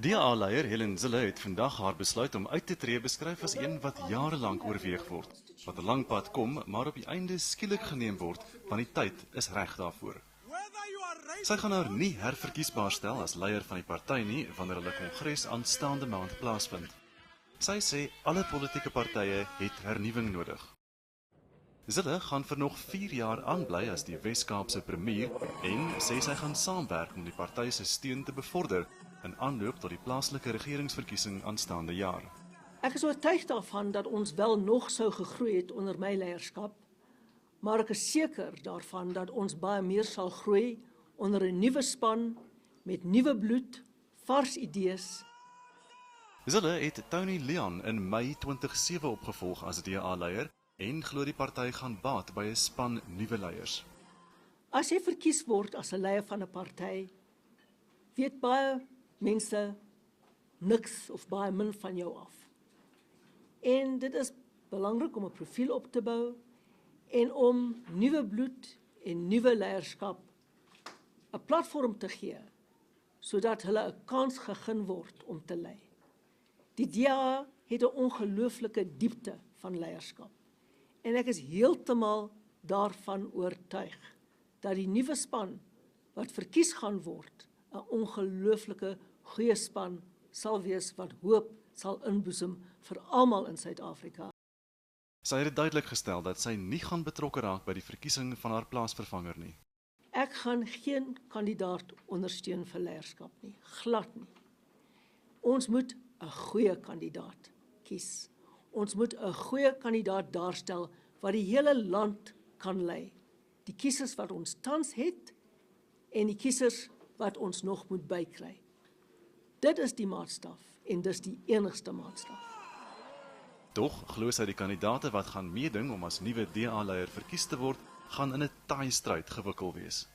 DA-leier Helen Zille het vandag haar besluit om uit te tree beskryf as een wat jarelank oorweeg word. Wat 'n lang pad kom, maar op die einde skielik geneem word, want die tyd is reg daarvoor. Sy gaan haar nie herverkiesbaar stel as leier van die party nie, wanneer hulle kongres aanstaande maand plaasvind. Sy sê alle politieke partye het hernuwing nodig. Zille gaan vir nog 4 jaar aanbly as die Wes-Kaapse premier en sê sy gaan saamwerk om die party se steun te bevorder in aanloop tot die plaaslike regeringsverkiesing aanstaande jaar. Ek is oortuig daarvan dat ons wel nog sou gegroei het onder my leierskap, maar ek is seker daarvan dat ons baie meer sal groei onder 'n nuwe span met nuwe bloed, vars idees. Zille het Tony Leon in Mei 2007 opgevolg as DA-leier en glo die party gaan baat by 'n span nuwe leiers. As jy verkies word as 'n leier van 'n party, weet baie mense niks of baie min van jou af. En dit is belangrik om 'n profiel op te bou en om nuwe bloed en nuwe leierskap 'n platform te gee, sodat hulle 'n kans gegee word om te lei. Die DA het 'n ongelooflike diepte van leierskap. En ek is heeltemal daarvan oortuig dat die nuwe span wat verkies gaan word, 'n ongelooflike goeie span sal wees wat hoop sal inboesem vir almal in Suid-Afrika. Sy het duidelik gestel dat sy nie gaan betrokke raak by die verkiesing van haar plaasvervanger nie. Ek gaan geen kandidaat ondersteun vir leierskap nie, glad nie. Ons moet 'n goeie kandidaat kies. Ons moet 'n goeie kandidaat daarstel wat die hele land kan lei. Die kiesers wat ons tans het en die kiesers wat ons nog moet bykry. Dit is die maatstaf en dis die enigste maatstaf. Tog glo sy die kandidaate wat gaan meeding om as nuwe DA-leier verkies te word, gaan in 'n taai stryd gewikkel wees.